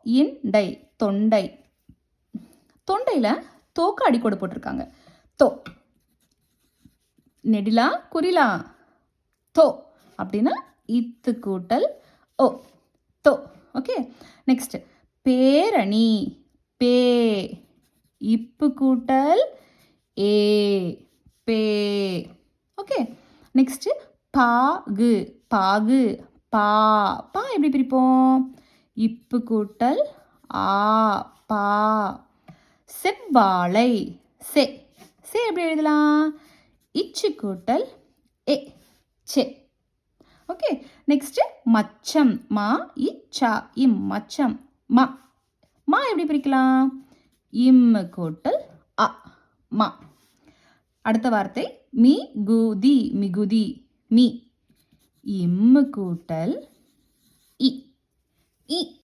இண்டை தொண்டை. தொண்டையில் தோக்கு அடிக்கோடு போட்டிருக்காங்க. தோ. நெடிலா குறிலா தோ அப்படின்னா இத்து கூட்டல் ஓ தோ. ஓகே, நெக்ஸ்ட் பேரணி பே இப்பு கூட்டல் ஏ பே. ஓகே, நெக்ஸ்ட் பாகு பாகு பா பா எப்படி பிரிப்போம்? இப்பு கூட்டல் ஆ பா. செவ்வாழை செ செ எப்படி எழுதலாம்? இச்சு கூட்டல் ஏ செ. ஓகே, நெக்ஸ்ட் மச்சம் மா இச்சா இம் மச்சம் மா மா எப்படி பிரிக்கலாம்? இம் கூட்டல் அ மா. அடுத்த வார்த்தை மிகுதி மிகுதி மீ இம் கூட்டல் இ இ